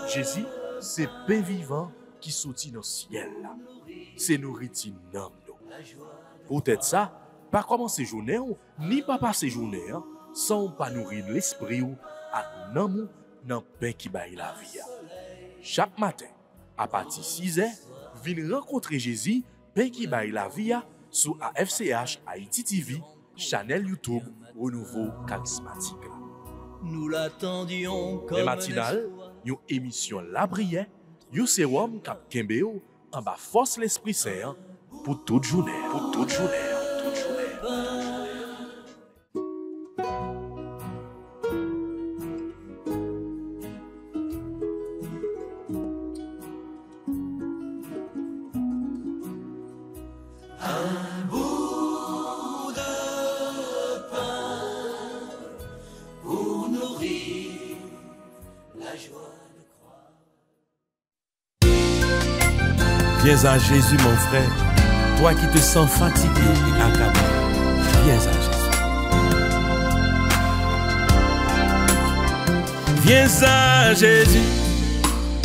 Jésus, c'est pain vivant qui sortit dans le ciel. C'est nourriture dans nous. Peut-être ça, pas commencer journée ni pas passer journée sans pas nourrir l'esprit ou à nan dans pain qui baille la vie. Chaque matin, à partir de 6h, venez rencontrer Jésus, pain qui baille la vie sur AFCH Haïti TV, channel YouTube Renouveau Charismatique. Nous l'attendions comme les matinales, une émission La Brière, un sérum cap Kembeo en bas force l'Esprit Saint pour toute journée, pour toute journée, toute journée. Viens à Jésus, mon frère, toi qui te sens fatigué et accablé. Viens à Jésus. Viens à Jésus.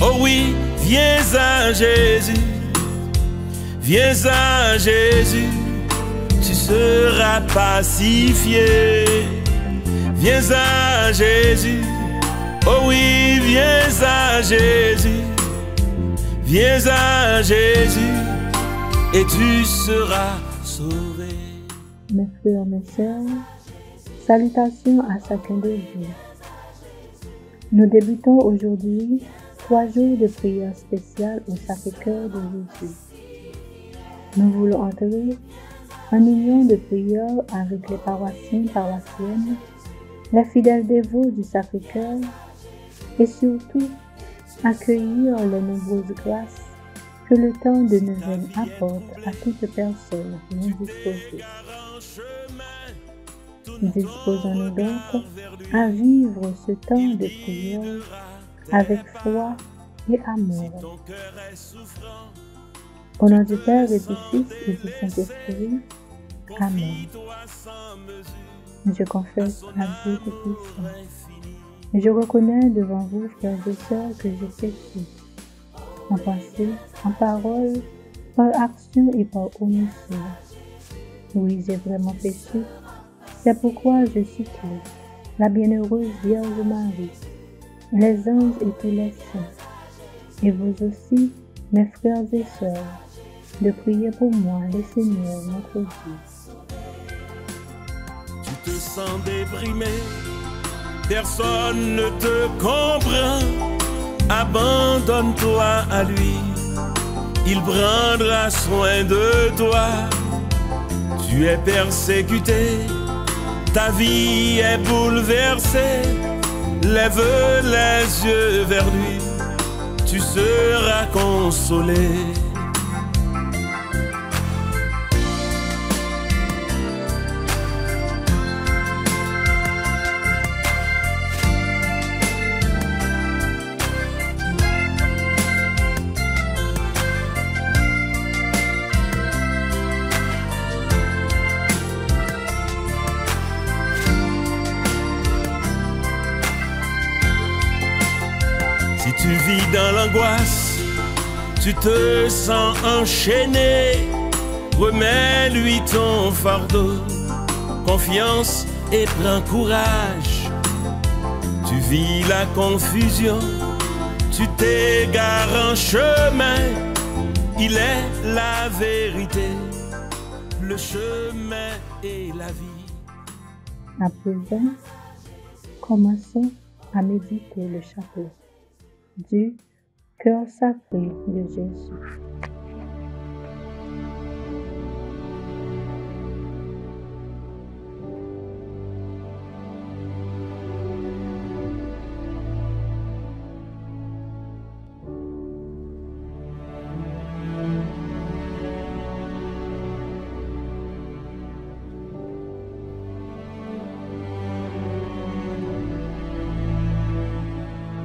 Oh oui, viens à Jésus. Viens à Jésus. Tu seras pacifié. Viens à Jésus. Oh oui, viens à Jésus. Viens à Jésus et tu seras sauvé. Mes frères, mes sœurs, salutations à chacun de vous. Nous débutons aujourd'hui 3 jours de prière spéciale au Sacré-Cœur de Jésus. Nous voulons entrer en union de prière avec les paroissiens, paroissiennes, les fidèles dévots du Sacré-Cœur et surtout accueillir les nombreuses grâces que le temps de neuvaine apporte à toute personne non disposée. Disposons-nous donc à vivre ce temps de prière avec foi et amour. Au nom du Père et du Fils et du Saint-Esprit. Amen. Je confesse à Dieu Tout-Puissant. Et je reconnais devant vous, frères et sœurs, que j'ai péché, en pensée, en parole, par action et par omission. Oui, j'ai vraiment péché. C'est pourquoi je supplie la bienheureuse Vierge Marie, les anges et tous les saints, et vous aussi, mes frères et sœurs, de prier pour moi, le Seigneur, notre Dieu. Tu te sens déprimé. Personne ne te comprend, abandonne-toi à lui, il prendra soin de toi. Tu es persécuté, ta vie est bouleversée, lève les yeux vers lui, tu seras consolé. Si tu vis dans l'angoisse, tu te sens enchaîné, remets-lui ton fardeau, confiance et prends courage. Tu vis la confusion, tu t'égares en chemin, il est la vérité, le chemin et la vie. À présent, commençons à méditer le chapelet du cœur sacré de Jésus.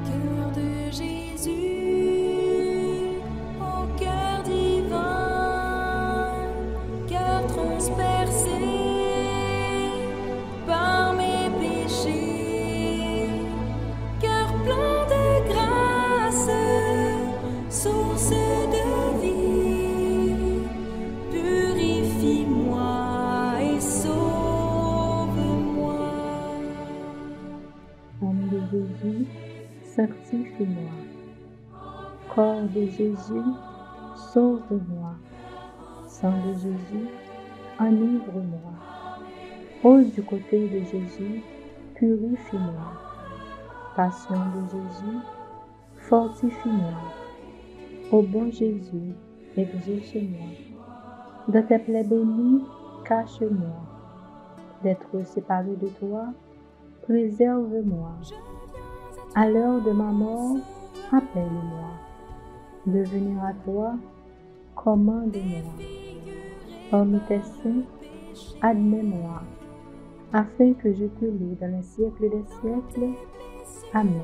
Cœur de Jésus, au cœur Jésus, sanctifie-moi. Corps de Jésus, sauve-moi. Sang de Jésus, enivre-moi. Eau du côté de Jésus, purifie-moi. Passion de Jésus, fortifie-moi. Ô bon Jésus, exauce-moi. Dans tes plaies bénies, cache-moi. D'être séparé de toi, préserve-moi. À l'heure de ma mort, appelle-moi. De venir à toi, commande-moi. Parmi tes saints, admets-moi, afin que je te loue dans les siècles des siècles. Amen.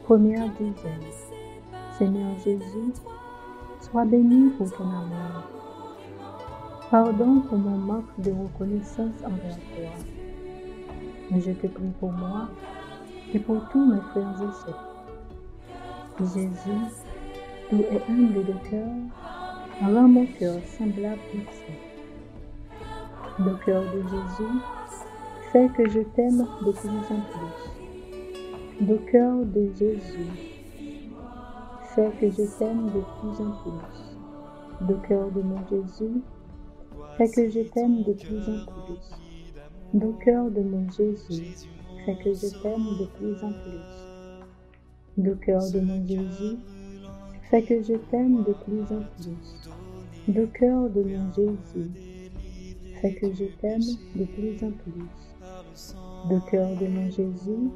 Première dizaine. Seigneur Jésus, sois béni pour ton amour. Pardon pour mon manque de reconnaissance envers toi. Je te prie pour moi et pour tous mes frères et sœurs. Jésus, doux et humble de cœur, rends mon cœur semblable au tien. Le cœur de Jésus fait que je t'aime de plus en plus. Le cœur de Jésus fait que je t'aime de plus en plus. Le cœur de mon Jésus fait que je t'aime de plus en plus. Le cœur de mon Jésus fait que je t'aime de plus en plus. Le cœur de mon Jésus fait que je t'aime de plus en plus. Le cœur de mon Jésus fait que je t'aime de plus en plus. Le cœur de mon Jésus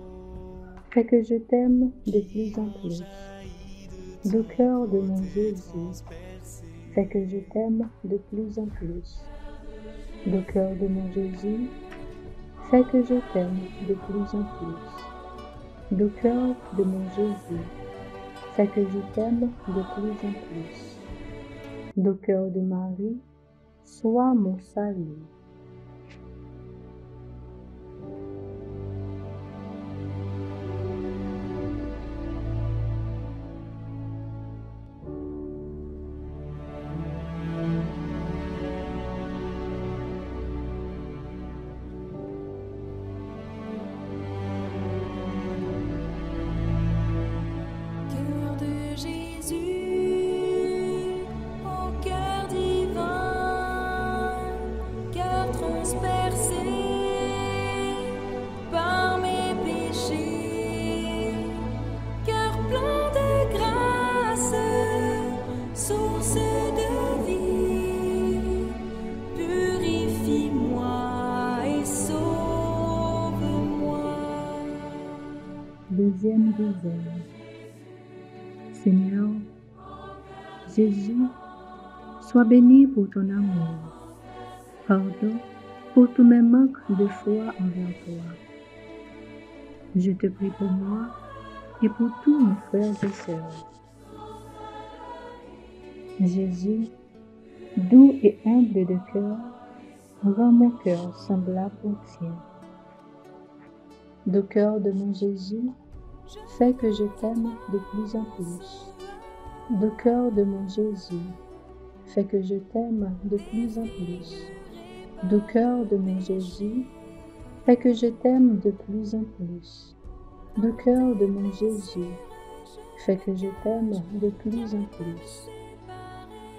fait que je t'aime de plus en plus. Le cœur de mon Jésus fait que je t'aime de plus en plus. Le cœur de mon Jésus fait que je t'aime de plus en plus. Le cœur de mon Jésus fait que je t'aime de plus en plus. Le cœur de Marie, sois mon salut. Deuxième dizaine. Seigneur Jésus, sois béni pour ton amour. Pardon pour tous mes manques de foi envers toi. Je te prie pour moi et pour tous mes frères et sœurs. Jésus, doux et humble de cœur, rends mon cœur semblable au tien. Le cœur de mon Jésus fait que je t'aime de plus en plus. Le cœur de mon Jésus fait que je t'aime de plus en plus. Le cœur de mon Jésus fait que je t'aime de plus en plus. Le cœur de mon Jésus fait que je t'aime de plus en plus.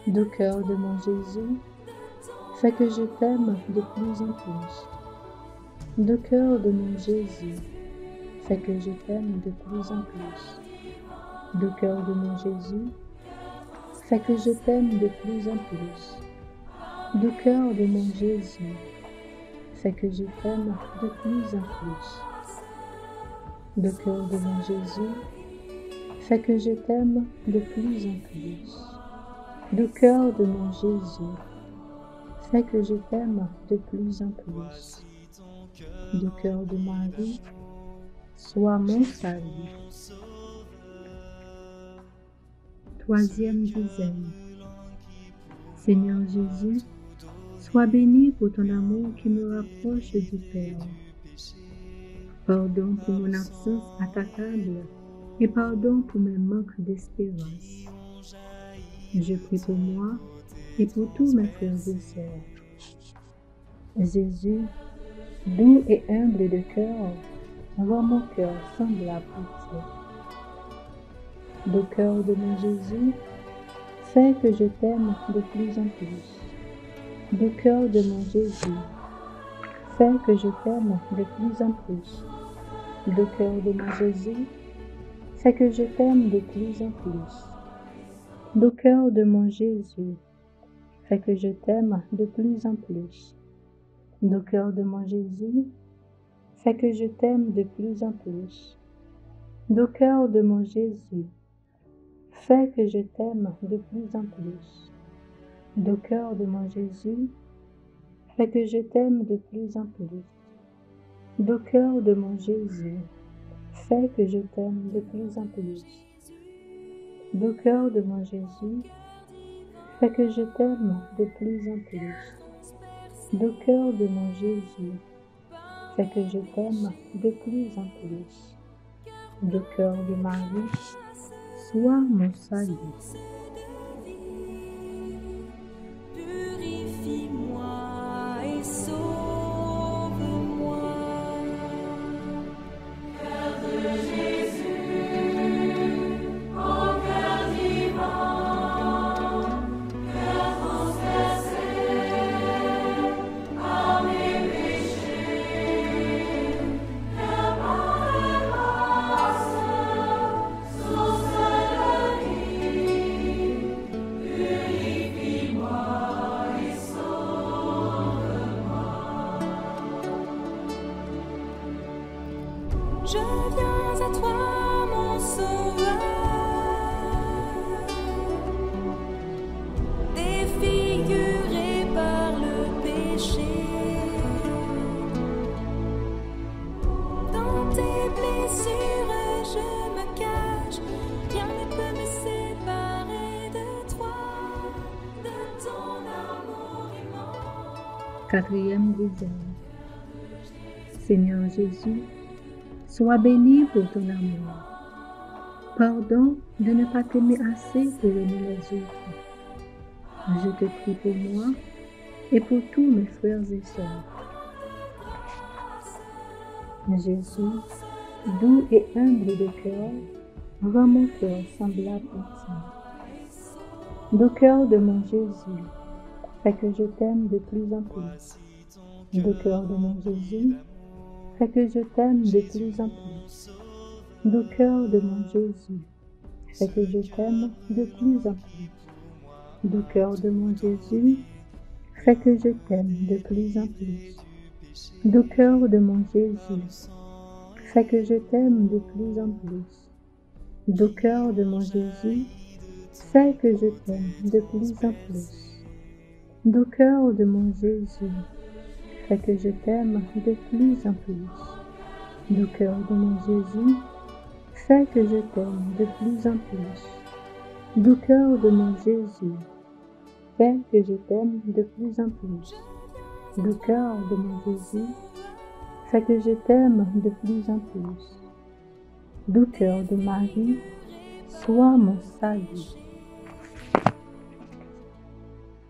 Le cœur de mon Jésus fait que je t'aime de plus en plus. Le cœur de mon Jésus fait que je t'aime de plus en plus. Le cœur de mon Jésus fait que je t'aime de plus en plus. Le cœur de mon Jésus fait que je t'aime de plus en plus. Le cœur de mon Jésus fait que je t'aime de plus en plus. Le cœur de mon Jésus fait que je t'aime de plus en plus. Le cœur de Marie, sois mon salut. Troisième dizaine. Seigneur Jésus, sois béni pour ton amour qui me rapproche du Père. Pardon pour mon absence à ta table et pardon pour mes manques d'espérance. Je prie pour moi et pour tous mes frères et sœurs. Jésus, doux et humble de cœur, rends mon cœur semblable au tien. Le cœur de mon Jésus, fais que je t'aime de plus en plus. Le cœur de mon Jésus, fais que je t'aime de plus en plus. Le cœur de mon Jésus, fais que je t'aime de plus en plus. Le cœur de mon Jésus, fais que je t'aime de plus en plus. Le cœur de mon Jésus, fais que je t'aime de plus en plus. Le cœur de mon Jésus, fais que je t'aime de plus en plus. Le cœur de mon Jésus, fais que je t'aime de plus en plus. Le cœur de mon Jésus, fais que je t'aime de plus en plus. Le cœur de mon Jésus, fais que je t'aime de plus en plus. Le cœur de mon Jésus, fais que je t'aime de plus en plus. Le cœur de Marie, sois mon salut. Purifie-moi et sauve-moi. Cœur de Jésus, ô cœur divin, cœur transpercé par mes péchés, cœur plein de grâce, source de vie, purifie-moi et sauve-moi. Je viens à toi, mon sauveur, défiguré par le péché. Dans tes blessures, je me cache, rien ne peut me séparer de toi, de ton amour immense. Quatrième dizaine. Seigneur Jésus, sois béni pour ton amour. Pardon de ne pas t'aimer assez pour aimer les autres. Je te prie pour moi et pour tous mes frères et sœurs. Jésus, doux et humble de cœur, rends mon cœur semblable au tien. Le cœur de mon Jésus, fais que je t'aime de plus en plus. Le cœur de mon Jésus, fais que je t'aime de plus en plus. Le cœur de mon Jésus, fais que je t'aime de plus en plus. Le cœur de mon Jésus, fais que je t'aime de plus en plus. Le cœur de mon Jésus, fais que je t'aime de plus en plus. Le cœur de mon Jésus, fais que je t'aime de plus en plus. Le cœur de mon Jésus, fais que je t'aime de plus en plus. Le cœur de mon Jésus, fais que je t'aime de plus en plus. Le cœur de mon Jésus, fais que je t'aime de plus en plus. Le cœur de mon Jésus, fais que je t'aime de plus en plus. Le cœur de Marie, sois mon salut.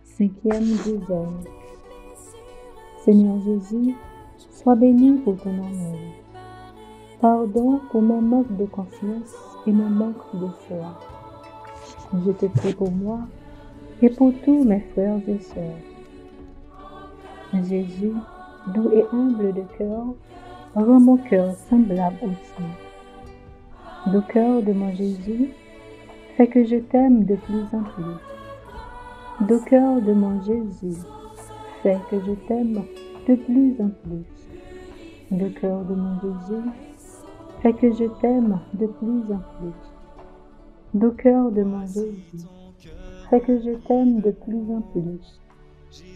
Cinquième dizaine. Seigneur Jésus, sois béni pour ton amour. Pardon pour mes manques de confiance et mes manques de foi. Je te prie pour moi et pour tous mes frères et sœurs. Jésus, doux et humble de cœur, rends mon cœur semblable au tien. Le cœur de mon Jésus, fais que je t'aime de plus en plus. Le cœur de mon Jésus, fais que je t'aime de plus en plus. Le cœur de mon Jésus, fais que je t'aime de plus en plus. Le cœur de mon Jésus, fais que je t'aime de plus en plus.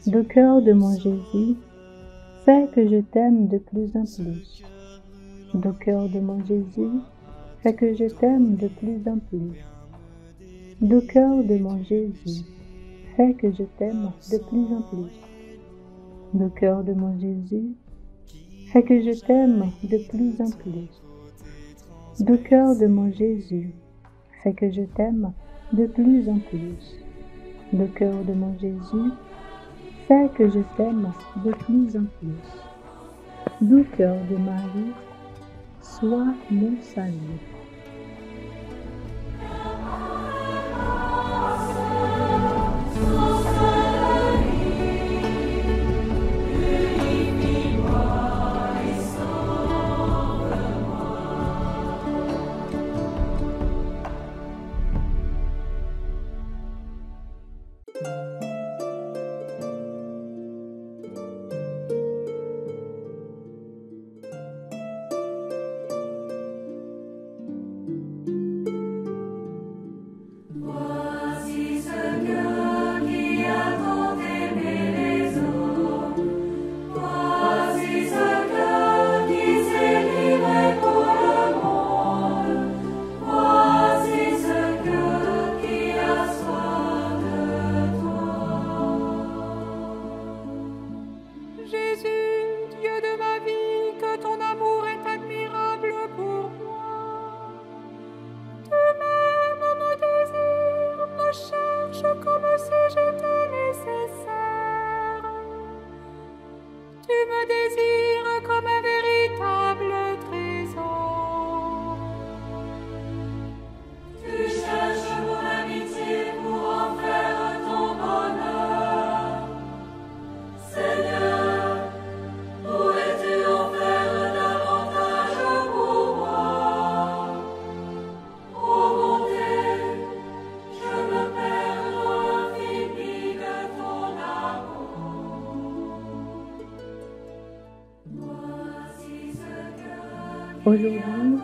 Le cœur de mon Jésus, fais que je t'aime de plus en plus. Le cœur de mon Jésus, fais que je t'aime de plus en plus. Le cœur de mon Jésus, fais que je t'aime de plus en plus. Le cœur de mon Jésus, fais que je t'aime de plus en plus. Le cœur de mon Jésus, fais que je t'aime de plus en plus. Le cœur de mon Jésus, fais que je t'aime de plus en plus. Le cœur de Marie, soit mon salut. Aujourd'hui,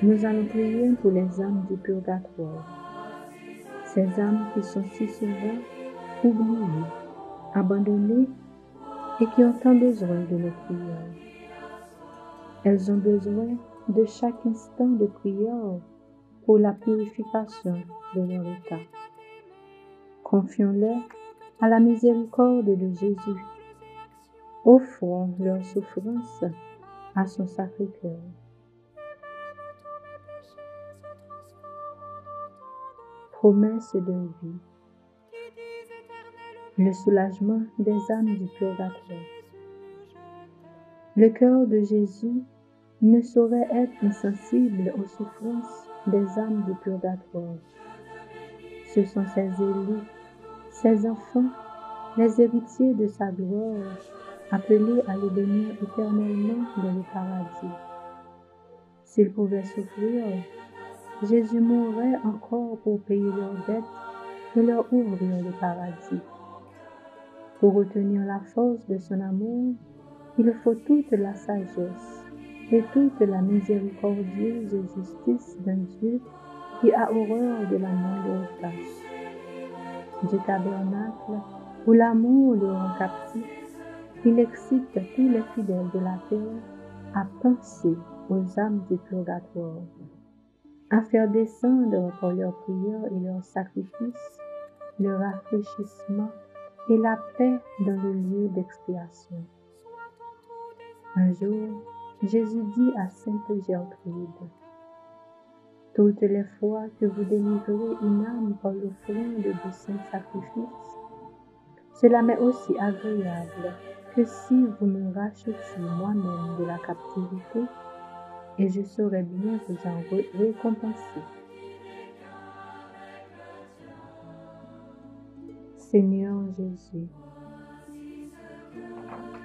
nous allons prier pour les âmes du purgatoire, ces âmes qui sont si souvent oubliées, abandonnées et qui ont tant besoin de nos prières. Elles ont besoin de chaque instant de prière pour la purification de leur état. Confions-les à la miséricorde de Jésus. Offrons leur souffrance à son Sacré-Cœur. Promesse de vie. Le soulagement des âmes du purgatoire. Le cœur de Jésus ne saurait être insensible aux souffrances des âmes du purgatoire. Ce sont ses élus, ses enfants, les héritiers de sa gloire, appelés à le bénir éternellement dans le paradis. S'ils pouvaient souffrir, Jésus mourrait encore pour payer leurs dettes et leur ouvrir le paradis. Pour retenir la force de son amour, il faut toute la sagesse et toute la miséricordieuse justice d'un Dieu qui a horreur de la moindre tâche. Du tabernacle où l'amour le rend captif, il excite tous les fidèles de la terre à penser aux âmes du purgatoire, à faire descendre par leurs prières et leurs sacrifices le rafraîchissement et la paix dans le lieu d'expiation. Un jour, Jésus dit à Sainte Gertrude, « Toutes les fois que vous délivrez une âme par l'offrande de saints sacrifices, cela m'est aussi agréable que si vous me rachetiez moi-même de la captivité, et je saurais bien vous en récompenser. » Seigneur Jésus,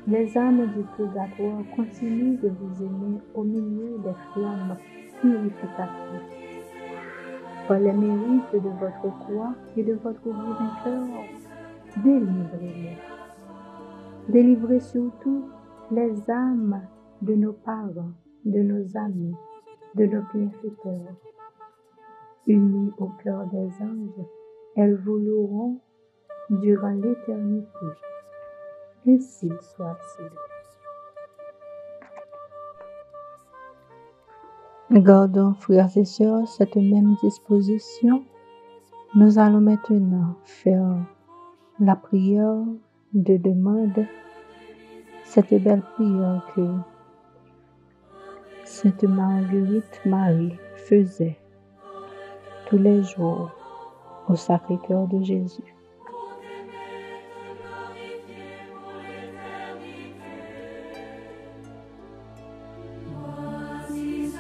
les âmes du purgatoire continuent de vous aimer au milieu des flammes purificatrices. Par les mérites de votre croix et de votre divin cœur, délivrez-les. Délivrez surtout les âmes de nos parents, de nos amis, de nos bienfaiteurs. Unies au cœur des anges, elles vous loueront durant l'éternité. Ainsi soit-il. Gardons, frères et sœurs, cette même disposition. Nous allons maintenant faire la prière de demande, cette belle prière que Sainte Marguerite Marie faisait tous les jours au Sacré-Cœur de Jésus. Voici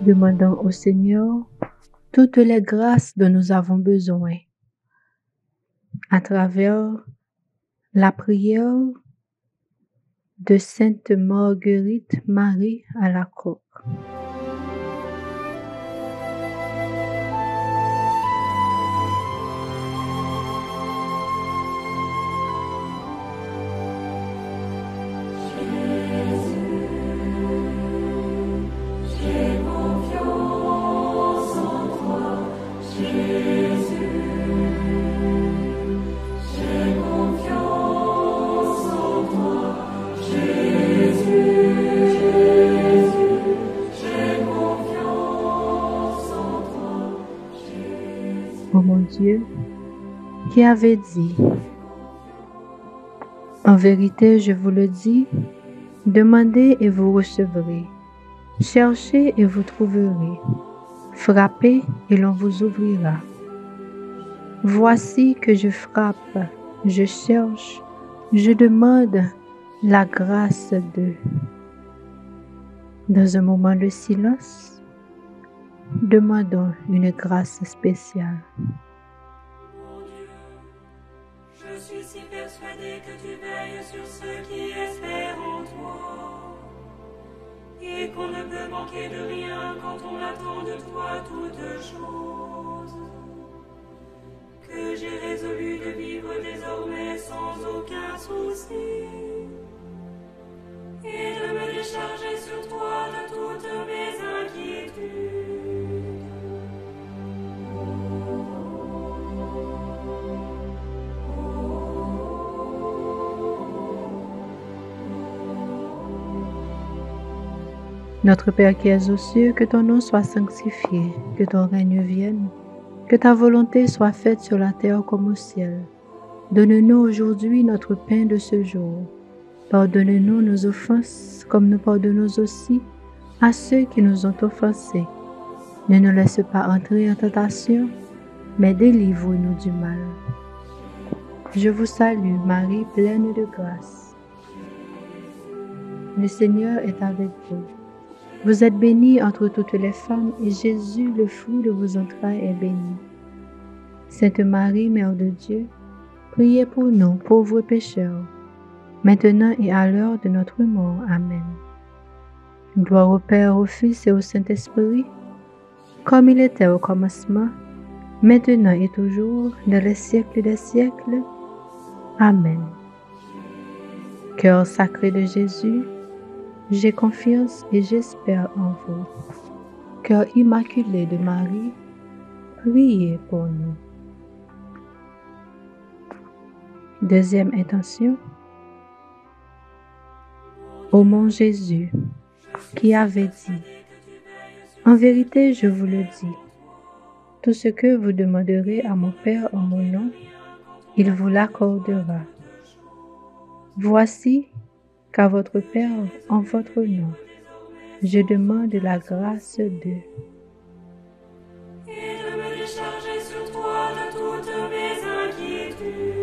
Demandons au Seigneur toutes les grâces dont nous avons besoin à travers la prière de Sainte Marguerite Marie Alacoque. Ô mon Dieu, qui avait dit, en vérité, je vous le dis, demandez et vous recevrez, cherchez et vous trouverez, frappez et l'on vous ouvrira. Voici que je frappe, je cherche, je demande la grâce de. Dans un moment de silence, demandons une grâce spéciale. Mon Dieu, je suis si persuadée que tu veilles sur ceux qui espèrent en toi, et qu'on ne peut manquer de rien quand on attend de toi toutes choses, que j'ai résolu de vivre désormais sans aucun souci, et de me décharger sur toi de toutes mes inquiétudes. Notre Père qui es aux cieux, que ton nom soit sanctifié, que ton règne vienne, que ta volonté soit faite sur la terre comme au ciel. Donne-nous aujourd'hui notre pain de ce jour. Pardonne-nous nos offenses, comme nous pardonnons aussi à ceux qui nous ont offensés. Ne nous laisse pas entrer en tentation, mais délivre-nous du mal. Je vous salue, Marie, pleine de grâce. Le Seigneur est avec vous. Vous êtes bénie entre toutes les femmes, et Jésus, le fruit de vos entrailles, est béni. Sainte Marie, Mère de Dieu, priez pour nous, pauvres pécheurs, maintenant et à l'heure de notre mort. Amen. Gloire au Père, au Fils et au Saint-Esprit, comme il était au commencement, maintenant et toujours, dans les siècles des siècles. Amen. Cœur sacré de Jésus, j'ai confiance et j'espère en vous. Cœur immaculé de Marie, priez pour nous. Deuxième intention. Ô mon Jésus, qui avait dit, en vérité, je vous le dis, tout ce que vous demanderez à mon Père en mon nom, il vous l'accordera. Voici qu'à votre Père, en votre nom, je demande la grâce de. Et de me décharger sur toi de toutes mes inquiétudes.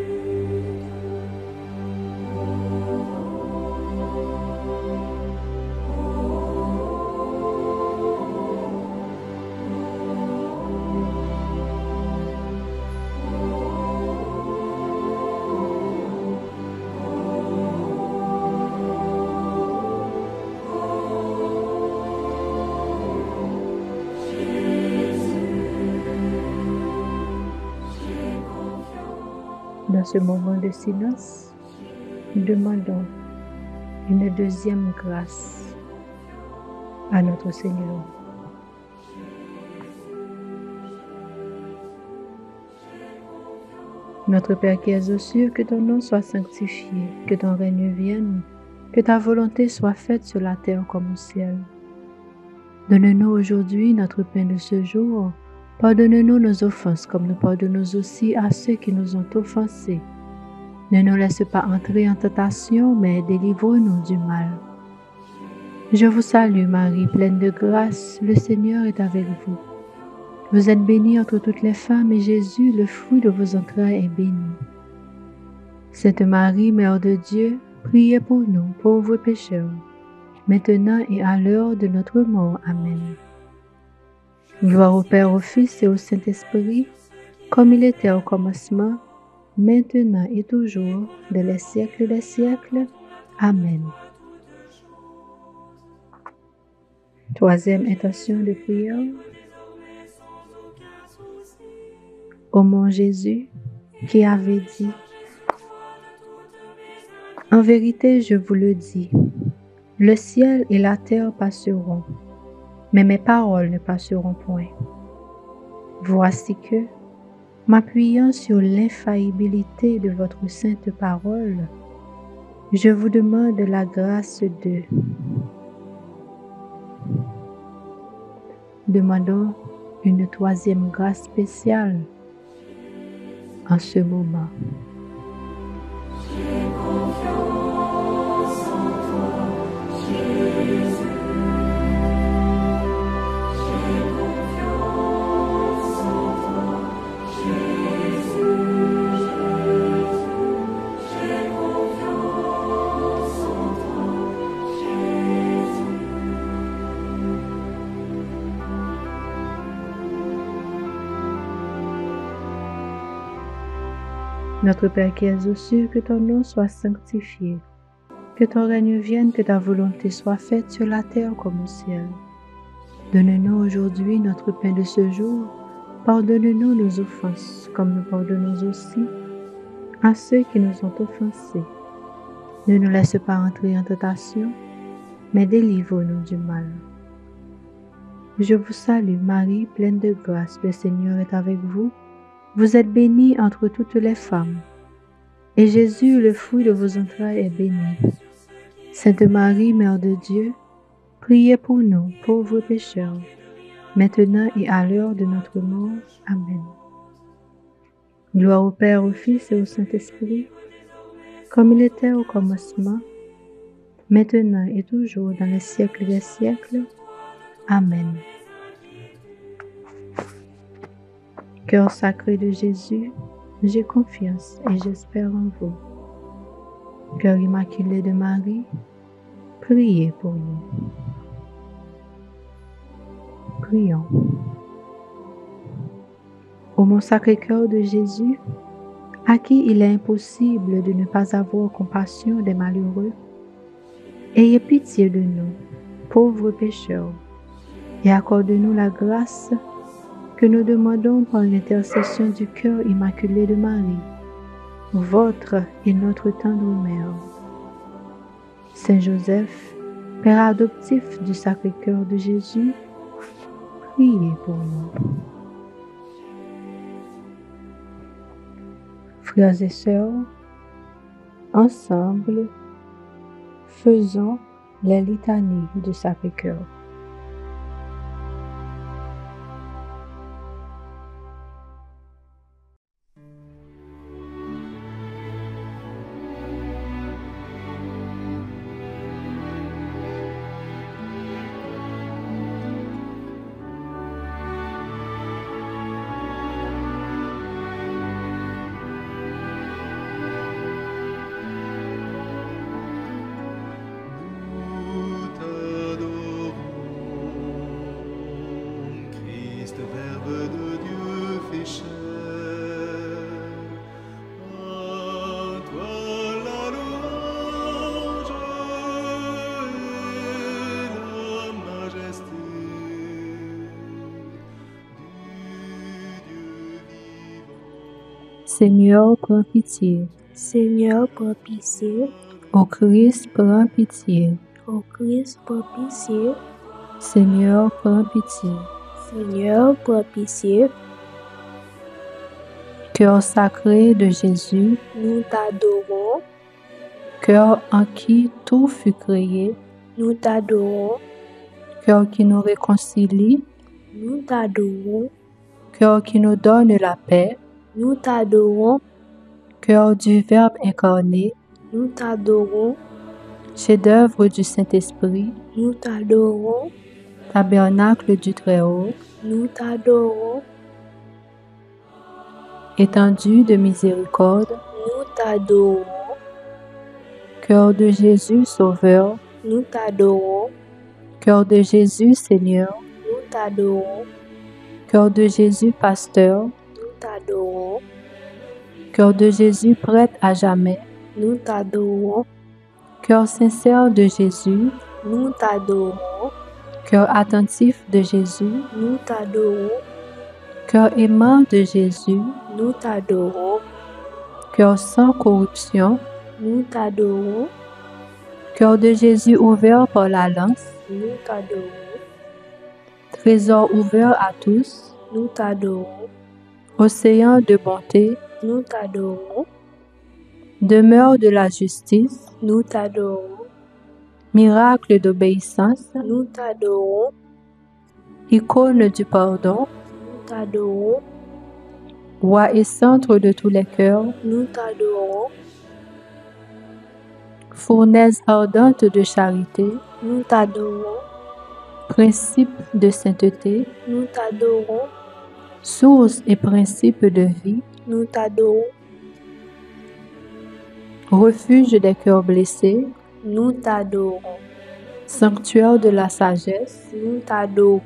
Dans ce moment de silence, demandons une deuxième grâce à notre Seigneur. Notre Père qui es aux cieux, que ton nom soit sanctifié, que ton règne vienne, que ta volonté soit faite sur la terre comme au ciel. Donne-nous aujourd'hui notre pain de ce jour. Pardonne-nous nos offenses comme nous pardonnons aussi à ceux qui nous ont offensés. Ne nous laisse pas entrer en tentation, mais délivre-nous du mal. Je vous salue Marie, pleine de grâce, le Seigneur est avec vous. Vous êtes bénie entre toutes les femmes, et Jésus, le fruit de vos entrailles, est béni. Sainte Marie, Mère de Dieu, priez pour nous, pauvres pécheurs, maintenant et à l'heure de notre mort. Amen. Gloire au Père, au Fils et au Saint-Esprit, comme il était au commencement, maintenant et toujours, dans les siècles des siècles. Amen. Troisième intention de prière. Ô mon Jésus, qui avait dit, « En vérité, je vous le dis, le ciel et la terre passeront, mais mes paroles ne passeront point. Voici que, m'appuyant sur l'infaillibilité de votre sainte parole, je vous demande la grâce de... » Demandons une troisième grâce spéciale en ce moment. Notre Père qui es aux cieux, que ton nom soit sanctifié, que ton règne vienne, que ta volonté soit faite sur la terre comme au ciel. Donne-nous aujourd'hui notre pain de ce jour, pardonne-nous nos offenses, comme nous pardonnons aussi à ceux qui nous ont offensés. Ne nous laisse pas entrer en tentation, mais délivre-nous du mal. Je vous salue Marie, pleine de grâce, le Seigneur est avec vous. Vous êtes bénie entre toutes les femmes, et Jésus, le fruit de vos entrailles, est béni. Sainte Marie, Mère de Dieu, priez pour nous, pauvres pécheurs, maintenant et à l'heure de notre mort. Amen. Gloire au Père, au Fils et au Saint-Esprit, comme il était au commencement, maintenant et toujours, dans les siècles des siècles. Amen. Cœur sacré de Jésus, j'ai confiance et j'espère en vous. Cœur immaculé de Marie, priez pour nous. Prions. Ô mon sacré cœur de Jésus, à qui il est impossible de ne pas avoir compassion des malheureux, ayez pitié de nous, pauvres pécheurs, et accordez-nous la grâce que nous demandons par l'intercession du cœur immaculé de Marie, votre et notre tendre Mère. Saint Joseph, Père adoptif du Sacré-Cœur de Jésus, priez pour nous. Frères et sœurs, ensemble, faisons les litanies du Sacré-Cœur. Seigneur, prends pitié. Seigneur, prends pitié. Ô Christ, prends pitié. Ô Christ, prends pitié. Seigneur, prends pitié. Seigneur, prends pitié. Cœur sacré de Jésus, Nous t'adorons. cœur en qui tout fut créé, Nous t'adorons. cœur qui nous réconcilie, Nous t'adorons. cœur qui nous donne la paix, Nous t'adorons. cœur du Verbe incarné, Nous t'adorons. chef-d'œuvre du Saint-Esprit, Nous t'adorons. tabernacle du Très-Haut, Nous t'adorons. étendue de miséricorde, Nous t'adorons. cœur de Jésus Sauveur, Nous t'adorons. cœur de Jésus Seigneur, Nous t'adorons. Cœur de Jésus, pasteur. Nous t'adorons. Cœur de Jésus, prêtre à jamais. Nous t'adorons. Cœur sincère de Jésus. Nous t'adorons. Cœur attentif de Jésus. Nous t'adorons. Cœur aimant de Jésus. Nous t'adorons. Cœur sans corruption. Nous t'adorons. Cœur de Jésus ouvert par la lance. Nous t'adorons. Trésor ouvert à tous. Nous t'adorons. Océan de bonté. Nous t'adorons. Demeure de la justice. Nous t'adorons. Miracle d'obéissance. Nous t'adorons. Icône du pardon. Nous t'adorons. Roi et centre de tous les cœurs. Nous t'adorons. Fournaise ardente de charité. Nous t'adorons. Principe de sainteté. Nous t'adorons. Source et principe de vie. Nous t'adorons. Refuge des cœurs blessés. Nous t'adorons. Sanctuaire de la sagesse. Nous t'adorons.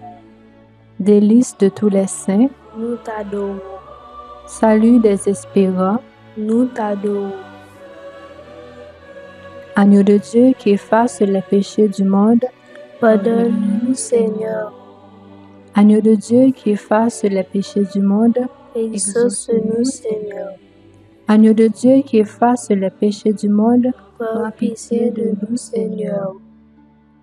Délice de tous les saints. Nous t'adorons. Salut des espérants. Nous t'adorons. Agneau de Dieu qui efface les péchés du monde. Pardonne-nous, Seigneur. Agneau de Dieu qui efface les péchés du monde. Exauce-nous, Seigneur. Agneau de Dieu qui efface les péchés du monde. Par pitié de nous, Seigneur.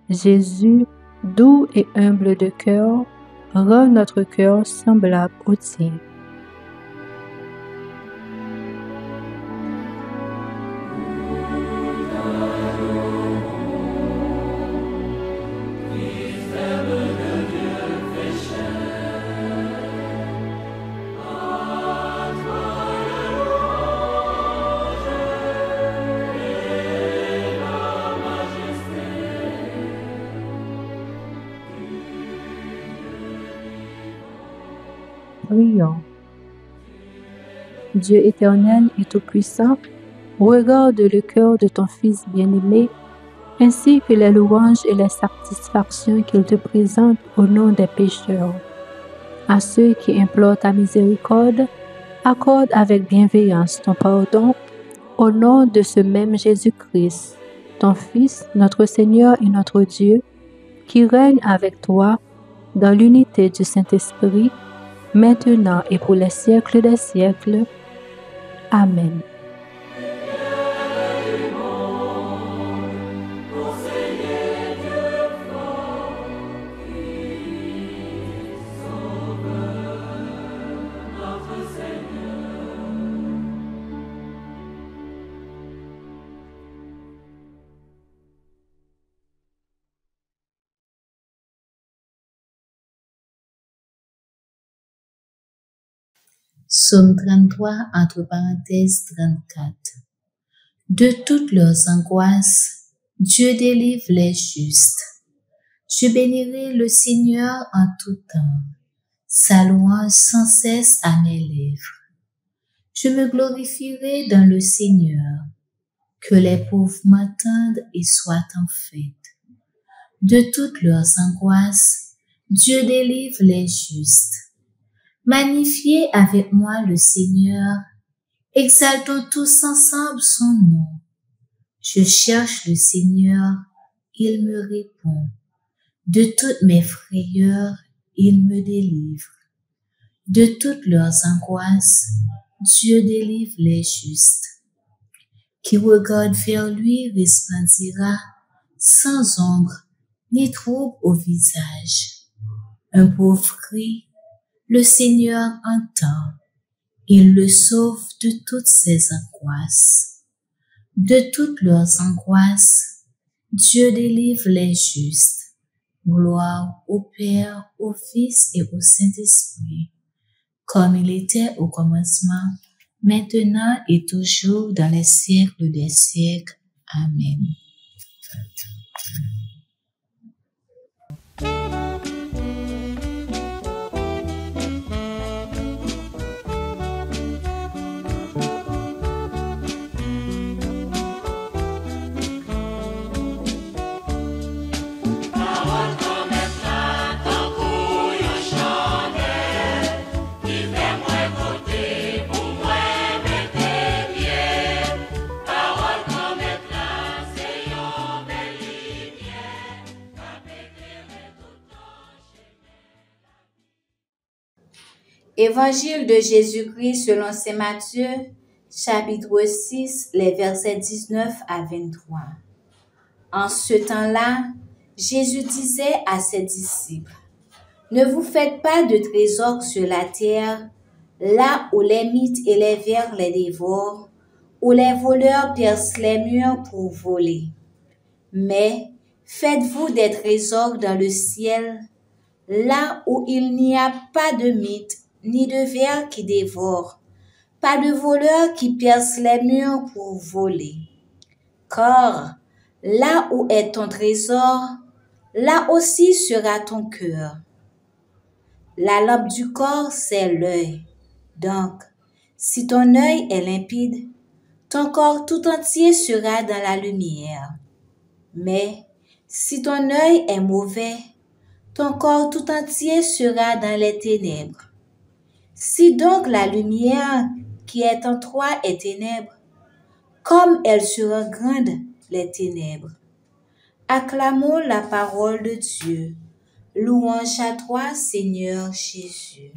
Jésus, doux et humble de cœur, rend notre cœur semblable au tien. Prions. Dieu éternel et tout-puissant, regarde le cœur de ton Fils bien-aimé, ainsi que les louanges et les satisfactions qu'il te présente au nom des pécheurs. À ceux qui implorent ta miséricorde, accorde avec bienveillance ton pardon au nom de ce même Jésus-Christ, ton Fils, notre Seigneur et notre Dieu, qui règne avec toi dans l'unité du Saint-Esprit, maintenant et pour les siècles des siècles. Amen. Psaume 33, entre parenthèses 34. De toutes leurs angoisses, Dieu délivre les justes. Je bénirai le Seigneur en tout temps, sa louange sans cesse à mes lèvres. Je me glorifierai dans le Seigneur, que les pauvres m'entendent et soient en fête. De toutes leurs angoisses, Dieu délivre les justes. Magnifiez avec moi le Seigneur, exaltons tous ensemble son nom. Je cherche le Seigneur, il me répond. De toutes mes frayeurs, il me délivre. De toutes leurs angoisses, Dieu délivre les justes. Qui regarde vers lui resplendira, sans ombre ni trouble au visage. Un pauvre cri, le Seigneur entend, il le sauve de toutes ses angoisses. De toutes leurs angoisses, Dieu délivre les justes. Gloire au Père, au Fils et au Saint-Esprit, comme il était au commencement, maintenant et toujours dans les siècles des siècles. Amen. Évangile de Jésus-Christ selon saint Matthieu, chapitre 6, les versets 19 à 23. En ce temps-là, Jésus disait à ses disciples, « Ne vous faites pas de trésors sur la terre, là où les mythes et les vers les dévorent, où les voleurs percent les murs pour voler. Mais faites-vous des trésors dans le ciel, là où il n'y a pas de mythes, ni de vers qui dévorent, pas de voleurs qui percent les murs pour voler. Car là où est ton trésor, là aussi sera ton cœur. La lampe du corps, c'est l'œil. Donc, si ton œil est limpide, ton corps tout entier sera dans la lumière. Mais si ton œil est mauvais, ton corps tout entier sera dans les ténèbres. Si donc la lumière qui est en toi est ténèbre, comme elle sera grande, les ténèbres. Acclamons la parole de Dieu. Louange à toi, Seigneur Jésus.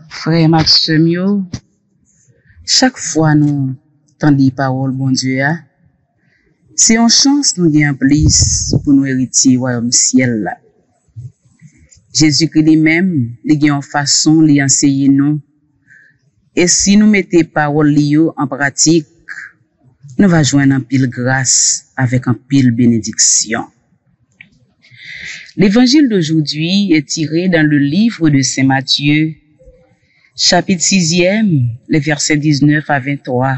Frère Maxime, chaque fois nous tendons parole bon Dieu, c'est une chance nous gagnons plus pour nous hériter royaume ciel là. Jésus-Christ lui-même, il a une façon de enseigner nous. Et si nous mettons parole en pratique, nous allons joindre un pile grâce avec un pile bénédiction. L'évangile d'aujourd'hui est tiré dans le livre de saint Matthieu, chapitre 6e, les versets 19 à 23,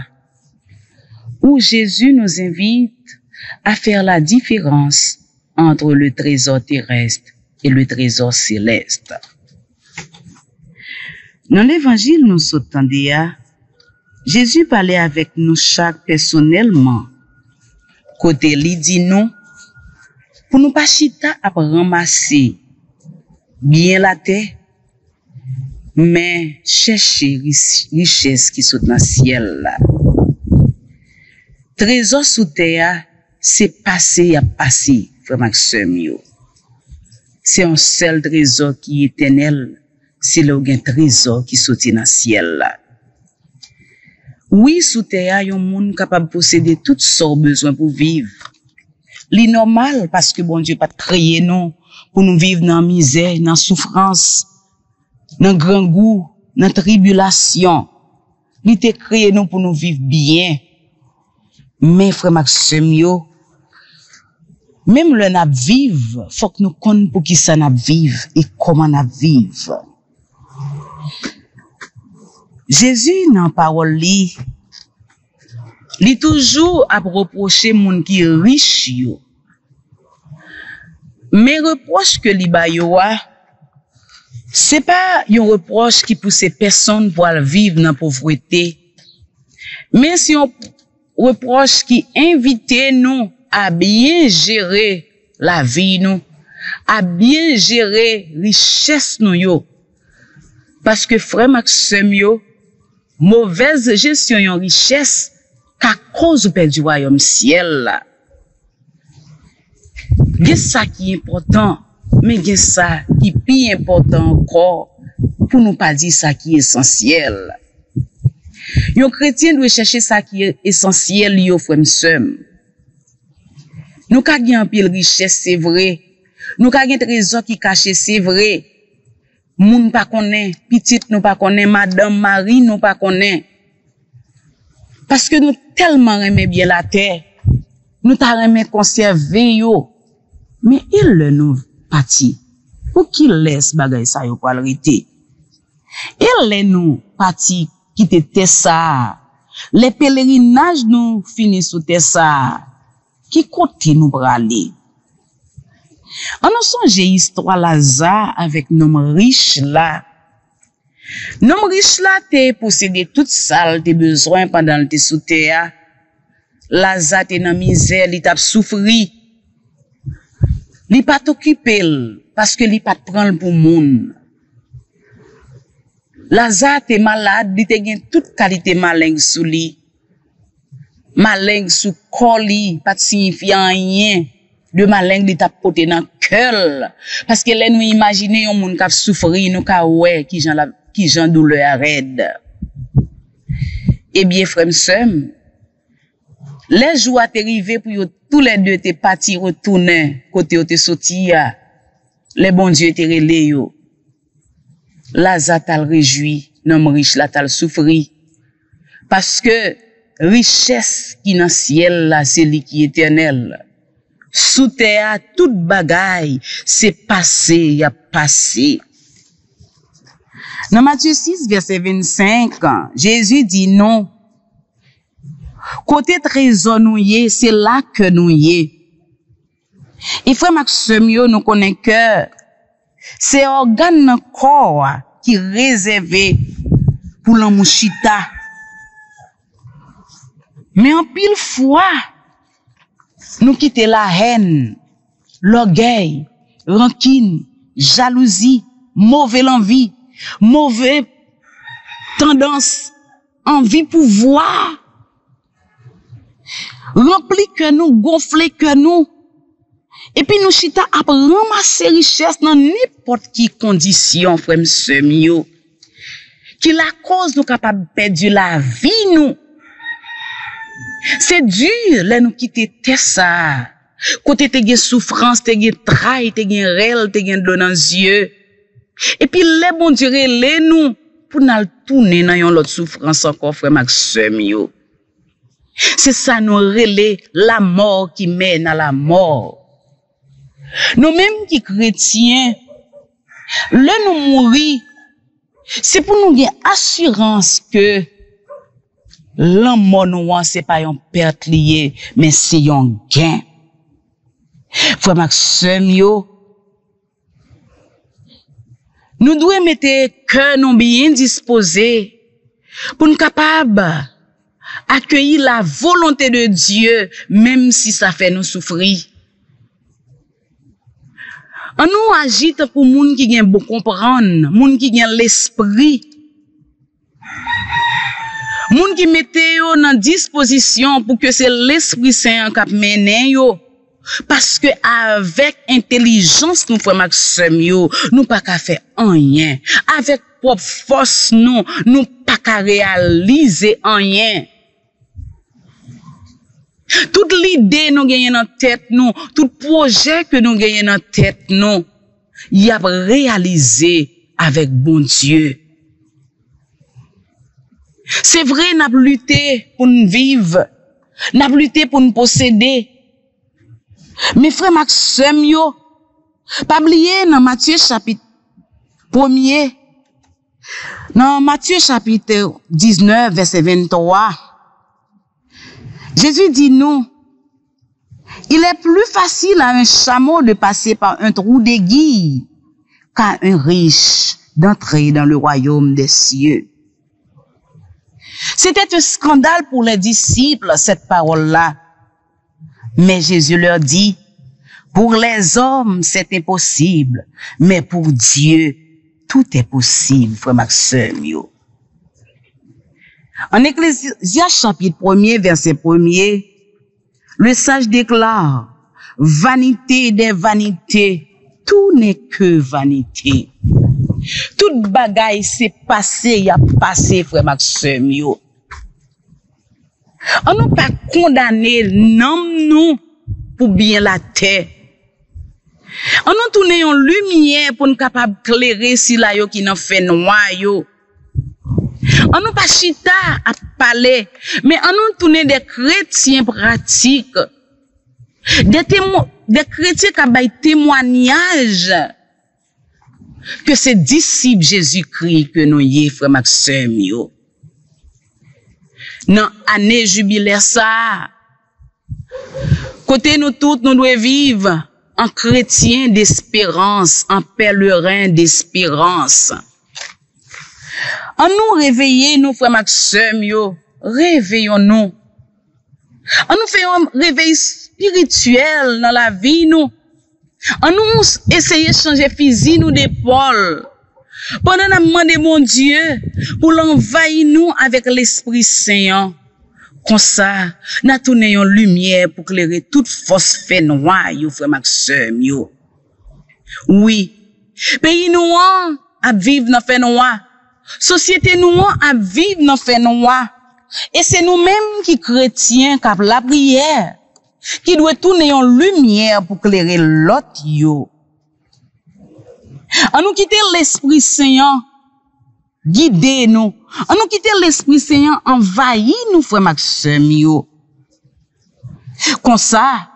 où Jésus nous invite à faire la différence entre le trésor terrestre et le trésor céleste. Dans l'évangile, nous s'entendons, Jésus parlait avec nous chaque personnellement. Côté li dit nous, pour nous pas chita à ramasser bien la terre, mais chercher richesse qui sont dans le ciel là. Trésor sous terre, c'est passé à passer, frère Maxime. C'est un seul trésor qui est éternel, c'est le trésor qui sortit dans le ciel là. Oui, sous terre, il y a un monde capable de posséder toutes sortes de besoins pour vivre. C'est normal parce que bon Dieu pas créé nous pour nous vivre dans la misère, dans la souffrance, dans le grand goût, dans la tribulation. Il t'a créé nous pour nous vivre bien. Mais frère Maxime, même le n'a vivre, faut que nous connaissions pour qui ça n'a vivre et comment n'a vivre. Jésus dans parole li toujours à reprocher moun qui riche yo. Mais reproche que li ba yo c'est pas un reproche qui pousse personne pour vivre dans la pauvreté. Mais c'est un reproche qui invite nous à bien gérer la vie nous, à bien gérer richesse nous yo. Parce que frère Maxime mauvaise gestion de richesse qu'à cause du royaume ciel là. C'est ça qui est important, mais c'est ça qui est plus important encore pour nous pas dire ça qui est essentiel. Un chrétien doit chercher ça qui est essentiel yo frère m'sem. Nous ka gen un pile richesse c'est vrai. Nous ka gen trésor qui caché c'est vrai. Moun pa connaît, petite nous pas connaît, madame Marie nous pas connaît. Parce que nous tellement aimons bien la terre, nous t'a aimé conserver yo. Mais il le nous parti. Pour qu'il laisse bagay ça yo pour arrêter. Il le nous parti quitter terre ça. Les pèlerinages nous finissent sous terre ça. Qui côté nous pour aller? On nous songe histoire Lazare avec nom riche là. Nom riche là t'es possédé toute salle tes besoins pendant le sous terre. Lazare t'es dans misère, il t'a souffri. Il pas t'occuper parce que il pas prendre pour monde. Lazare était malade, il était toute qualité malingue sous lui. Malingue sous corps li, pas signifiant rien. De malingue li t'a porté dans cœur. Parce que là nous imaginer un monde qui souffrir, nous ka ouais qui gens douleur raide. Eh bien frère sœur, les jours à arrivé pour yo tous les deux te parti retourner côté où te sorti les bon Dieu te relé yo. Lazare t'a réjoui, non riche la t'a souffri. Parce que richesse qui dans ciel là c'est lui qui est éternel. Sous terre toute bagaille c'est passé, y a passé. Dans Matthieu 6 verset 25, Jésus dit non. Côté trésor nous y c'est là que nous y. Et frère Maxime nous connaît que c'est organe dans corps qui réservé pour l'amouchita. Mais en pile fois, nous quittons la haine, l'orgueil, rancune, jalousie, mauvaise envie, mauvaise tendance, envie pouvoir. Rempli que nous, gonfler que nous. Et puis nous chita à ramasser richesse dans n'importe qui condition, frère m'seur, qui la cause nous capable perdre la vie nous. C'est dur, là nous quitter ça. Côté te gen souffrance, te gen trahi, te gen rel, te gen l'eau dans les yeux. Et puis les bon Dieu les nous pour nous tourner dans une autre souffrance encore, frère Maxime. C'est ça nous relais la mort qui mène à la mort. Nous-mêmes qui chrétiens, là nous mourir, c'est pour nous gagner assurance que la mort nous c'est pas une perte liée, mais c'est un gain. Frère Maxime, nous devons mettre cœur nous bien disposé pour nous capables accueillir la volonté de Dieu, même si ça fait nous souffrir. On nous agite pour moun qui gen bon comprendre, moun qui gen l'esprit, moun qui mette yo dans disposition pour que c'est l'Esprit Saint qui mène yo. Parce que avec intelligence nous frère Maxime yo, nous pas qu'à faire rien. Avec propre force nous pas qu'à réaliser rien. Toute l'idée nous gagne dans tête nous, tout projet que nous gagne dans tête nous, y a réalisé avec bon Dieu. C'est vrai, n'a lutté pour nous vivre, n'a lutté pour nous posséder. Mais frère Maxime yo, pas oublier dans Matthieu chapitre 1er, dans Matthieu chapitre 19 verset 23, Jésus dit nous, il est plus facile à un chameau de passer par un trou d'aiguille qu'à un riche d'entrer dans le royaume des cieux. C'était un scandale pour les disciples, cette parole-là. Mais Jésus leur dit, pour les hommes, c'est impossible, mais pour Dieu, tout est possible, frère Maxime. En Ecclésiaste chapitre 1er, verset 1er, le sage déclare, vanité des vanités, tout n'est que vanité. Toute bagaille s'est passé, y a passé, frère Maxime. On nous pas condamné, non nous, pour bien la terre. On nous tourne en lumière pour nous capable éclairer si la yo qui n'en fait noir yo. On nous pas chita à parler, mais on nous tourne des chrétiens pratiques. Des chrétiens qui ont témoignage que c'est disciples Jésus-Christ que nous y frère Maxime yo. Dans année jubilaire ça, côté nous toutes nous devons vivre en chrétien d'espérance, en pèlerin d'espérance. En nous réveiller nous frère Maxime yo, réveillons-nous. En nous faisons un réveil spirituel dans la vie nous. En nous essayer de changer physique nous d'épaule Pendant nous demandé mon Dieu pour l'envahir nous avec l'Esprit Saint. Comme ça, nous tourné en lumière pour éclairer toute fausse fait noire, frère Maxime, yo. Oui. Pays noir à vivre dans fait noir. Société noire à vivre dans fait noir. Et c'est nous-mêmes qui chrétiens qui la prière, qui doit tourner en lumière pour éclairer l'autre, yo. On nous quitter l'Esprit Saint, guider nous. On nous quitter l'Esprit Saint, envahir nous, frère Maxime, yo. Comme ça,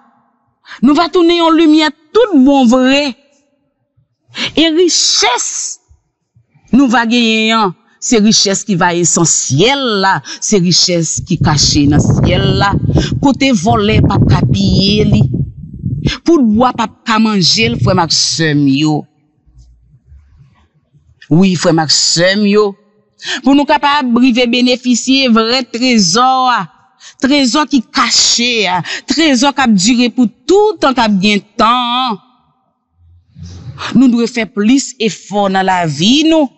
nous va tourner en lumière tout bon vrai. Et richesse, nous va gagner, c'est richesse qui va essentiel là, c'est richesse qui cachée dans le ciel là. Côté volé, pas capiller li. Pour boire, pas manger, frère Maxime, yo. Oui, frère Maxime, yo. Pour nous capables de bénéficier vrai trésor, trésor qui caché, trésor qui a duré pour tout le temps qui a bien temps. Nous devons faire plus d'efforts dans la vie, nous.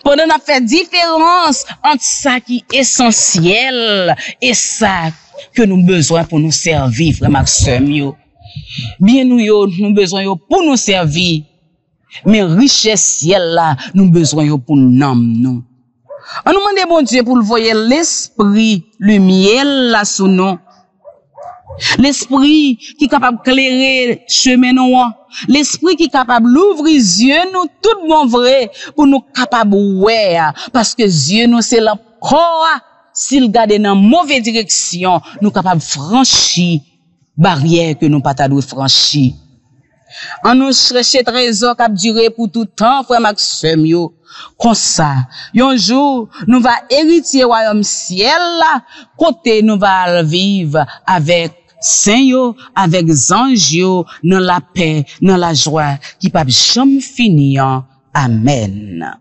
Pendant nous faire différence entre ça qui est essentiel et ça que nous avons besoin pour nous servir, frère Maxime, yo. Bien nous, yo, nous besoin yo pour nous servir. Mais richesse ciel là, nous besoin yo pour nous. On nous demande bon Dieu pour le voyer l'esprit, le miel là sous nous. L'esprit qui est capable d'éclairer chemin nous. L'esprit qui est capable d'ouvrir les yeux nous tout bon vrai pour nous capable ouais parce que yeux nous c'est la corps s'il garde dans mauvaise direction, nous capable franchir barrière que nous pas ta doit franchir. On nous chercher trésor qui a duré pour tout temps, frère Maxime, yo. Comme ça, un jour, nous va hériter royaume ciel là, côté nous va vivre avec saint yo, avec anges yo, dans la paix, dans la joie, qui pas jamais finir. Amen.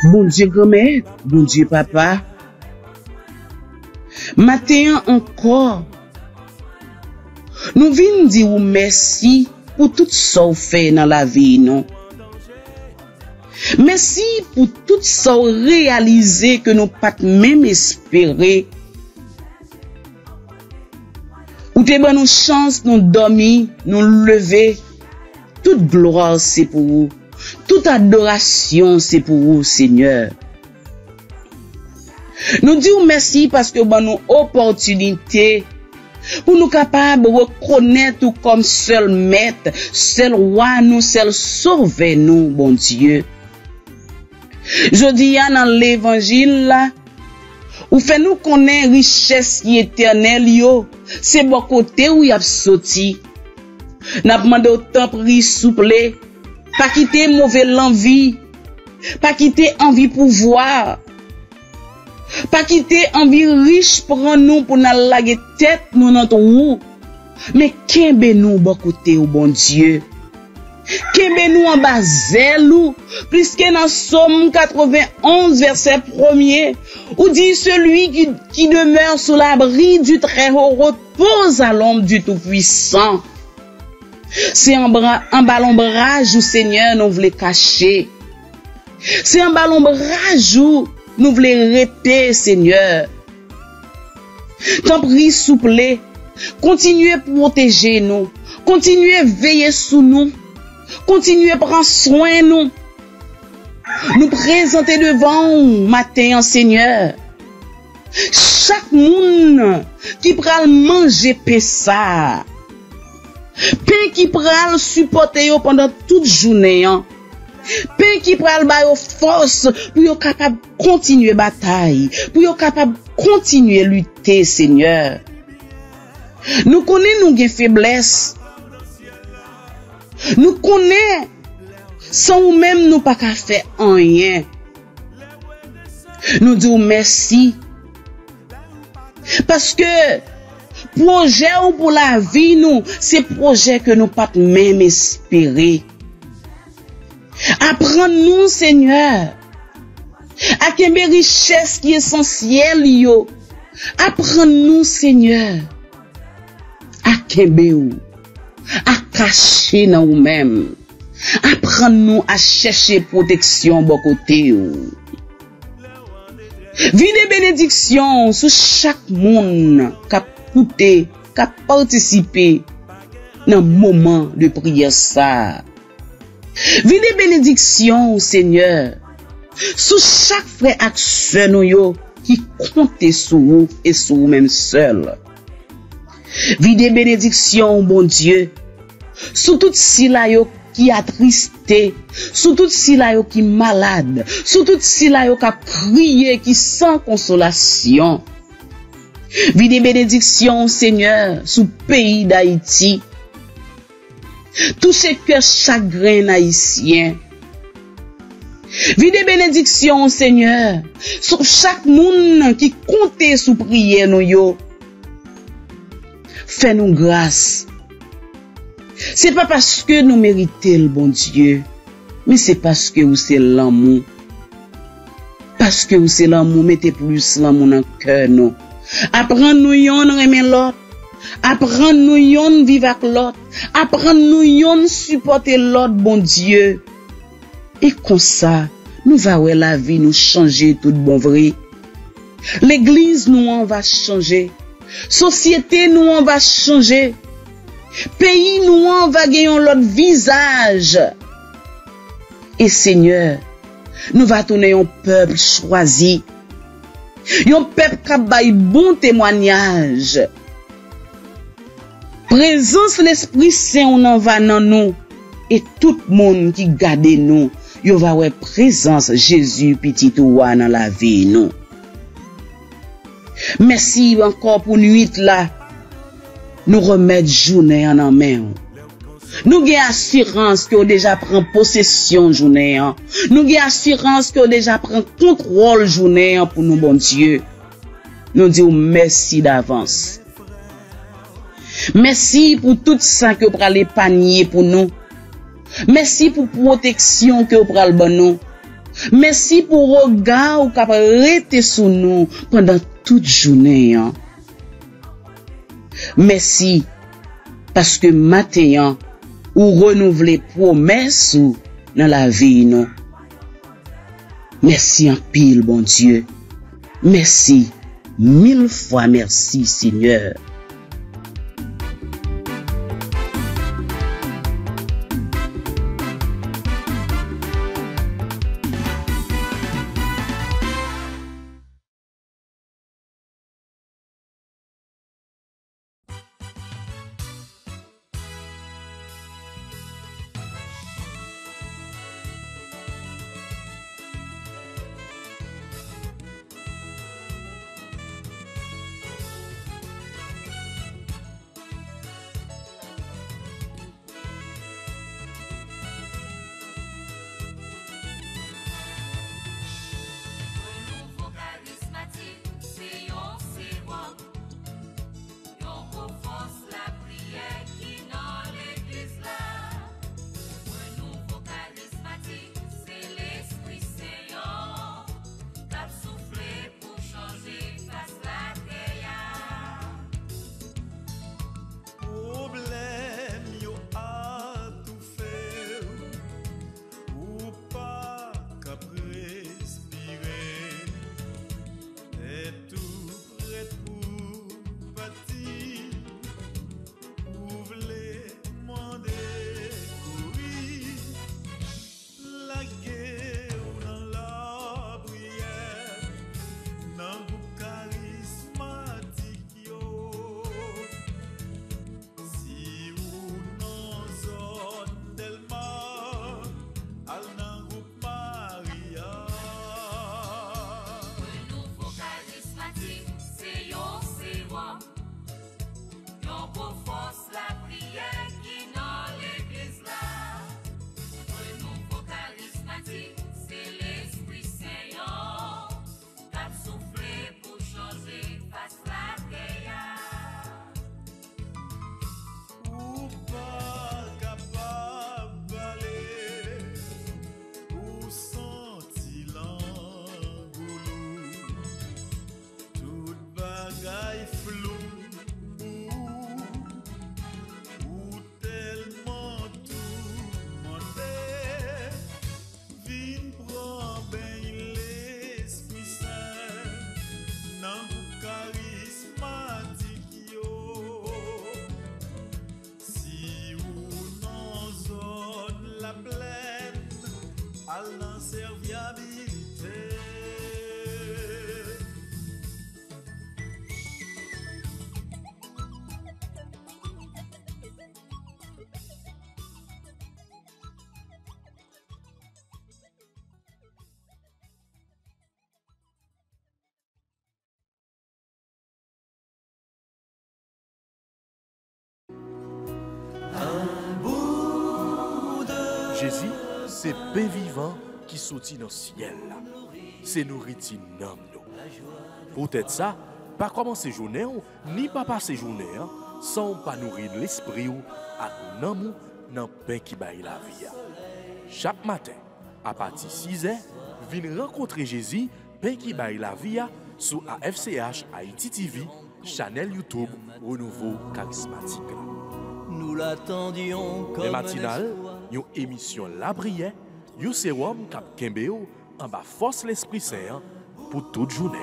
Bon Dieu grand-mère, bon Dieu papa. Matin encore, nous venons dire merci pour tout ça qu'on fait dans la vie, non? Merci pour tout ça réalisé que nous pas même espérer. Ou te bon nous chance, nous dormir, nous lever. Toute gloire c'est pour vous. Toute adoration, c'est pour vous, Seigneur. Nous disons merci parce que nous avons une opportunité pour nous capables de reconnaître comme seul maître, seul roi, nous, seul sauveur, nous, bon Dieu. Je dis dans l'évangile là, ou fait nous connaître richesse qui est éternelle, yo, c'est bon côté où il a sorti. N'a demandé autant prix souple. Pas quitter mauvais l'envie, pas quitter envie pouvoir, pas quitter envie riche pour nous pour nous laguer tête nous notre roue, mais qu'embe nous bon côté au bon Dieu. Kembe nous en bas zèlou, puisque dans Somme 91, verset 1er, où dit celui qui demeure sous l'abri du Très-Haut repose à l'ombre du Tout-Puissant. C'est un ballon-brage où Seigneur nous voulait cacher. C'est un ballon-brage où nous voulons rester, Seigneur. T'en prie, souple, continuez à protéger nous, continuez à veiller sur nous, continuez à prendre soin de nous. Nous présenter devant matin, Seigneur. Chaque monde qui pral manger ça, pain qui pral supporter pendant toute journée, pain qui pral ba yo force pour yo capable continuer bataille, pour yo capable continuer lutter, Seigneur. Nous connaissons nos faiblesses. Nous connaissons sans ou même nous pas qu'à faire rien. Nous disons merci. Parce que projet ou pour la vie nous, c'est projet que nous pas même espérer. Apprends-nous, Seigneur, à quelle richesse qui est essentielle, yo. Apprends-nous, Seigneur, à quelle à cacher dans nous-mêmes. Apprends-nous à chercher protection bon côté. Vie de bénédiction sur chaque monde qui a écouté, qui a participé dans le moment de prière ça. Vie de bénédiction, Seigneur, sur chaque frère et sœur nous qui compte sur vous et sur vous-même seul. Vie de bénédiction, bon Dieu, sur tout si là qui attristé, sur tout si là qui malade, sur tout si là qui a prié, qui sans consolation. Vie de bénédiction, Seigneur, sur le pays d'Haïti. Touchez cœur chagrin haïtien. Vie de bénédiction, Seigneur, sur chaque monde qui compte sous prière nous yo. Fais-nous grâce. C'est pas parce que nous méritons le bon Dieu, mais c'est parce que vous c'est l'amour. Parce que vous c'est l'amour, mettez plus l'amour dans le cœur nous. Apprends-nous yon aimer l'autre. Apprends-nous yon vivre avec l'autre. Apprends-nous yon supporter l'autre, bon Dieu. Et comme ça, nous va voir la vie nous changer tout bon vrai. L'église nous en va changer. Société nous en va changer. Pays nous en va gagner l'autre visage. Et Seigneur, nous va tourner un peuple choisi. Un peuple qui a bail bon témoignage. Présence l'Esprit Saint on en va dans nous. Et tout le monde qui garde nous, il va avoir présence Jésus petit ouah dans la vie nous. Merci encore pour nuit là. Nous remettre journée en main. Nous avons assurance que déjà prend possession journée. Nous avons assurance que déjà prend contrôle journée pour nous, bon Dieu. Nous disons merci d'avance. Merci pour tout ça que vous prenez panier pour nous. Merci pour protection que vous prenez pour nous. Merci pour regard que vous rester sur nous pendant toute journée. Merci parce que matin ou renouveler promesse dans la vie non. Merci en pile bon Dieu. Merci 1000 fois merci Seigneur. Jésus, c'est pain vivant qui sortit dans le ciel. C'est nourriture nom nous. Peut-être ça, pas commencer journée ni pas passer journée sans pas nourrir l'esprit ou à l'amour dans le pain qui baille la vie. Chaque matin, à partir de 6h, venez rencontrer Jésus, pain qui baille la vie sur AFCH Haïti TV, channel YouTube Renouveau Charismatique. Nous l'attendions comme les matinales, une émission La Prière, un sérum cap Kembeo en bas force l'Esprit Saint pour toute journée.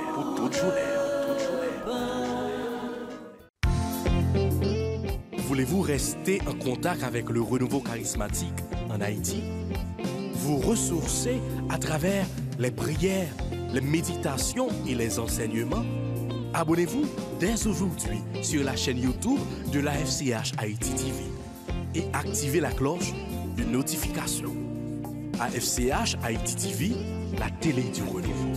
Voulez-vous rester en contact avec le renouveau charismatique en Haïti? Vous ressourcer à travers les prières, les méditations et les enseignements? Abonnez-vous dès aujourd'hui sur la chaîne YouTube de l'AFCH Haïti TV et activez la cloche de notification. AFCH Haïti TV, la télé du renouveau.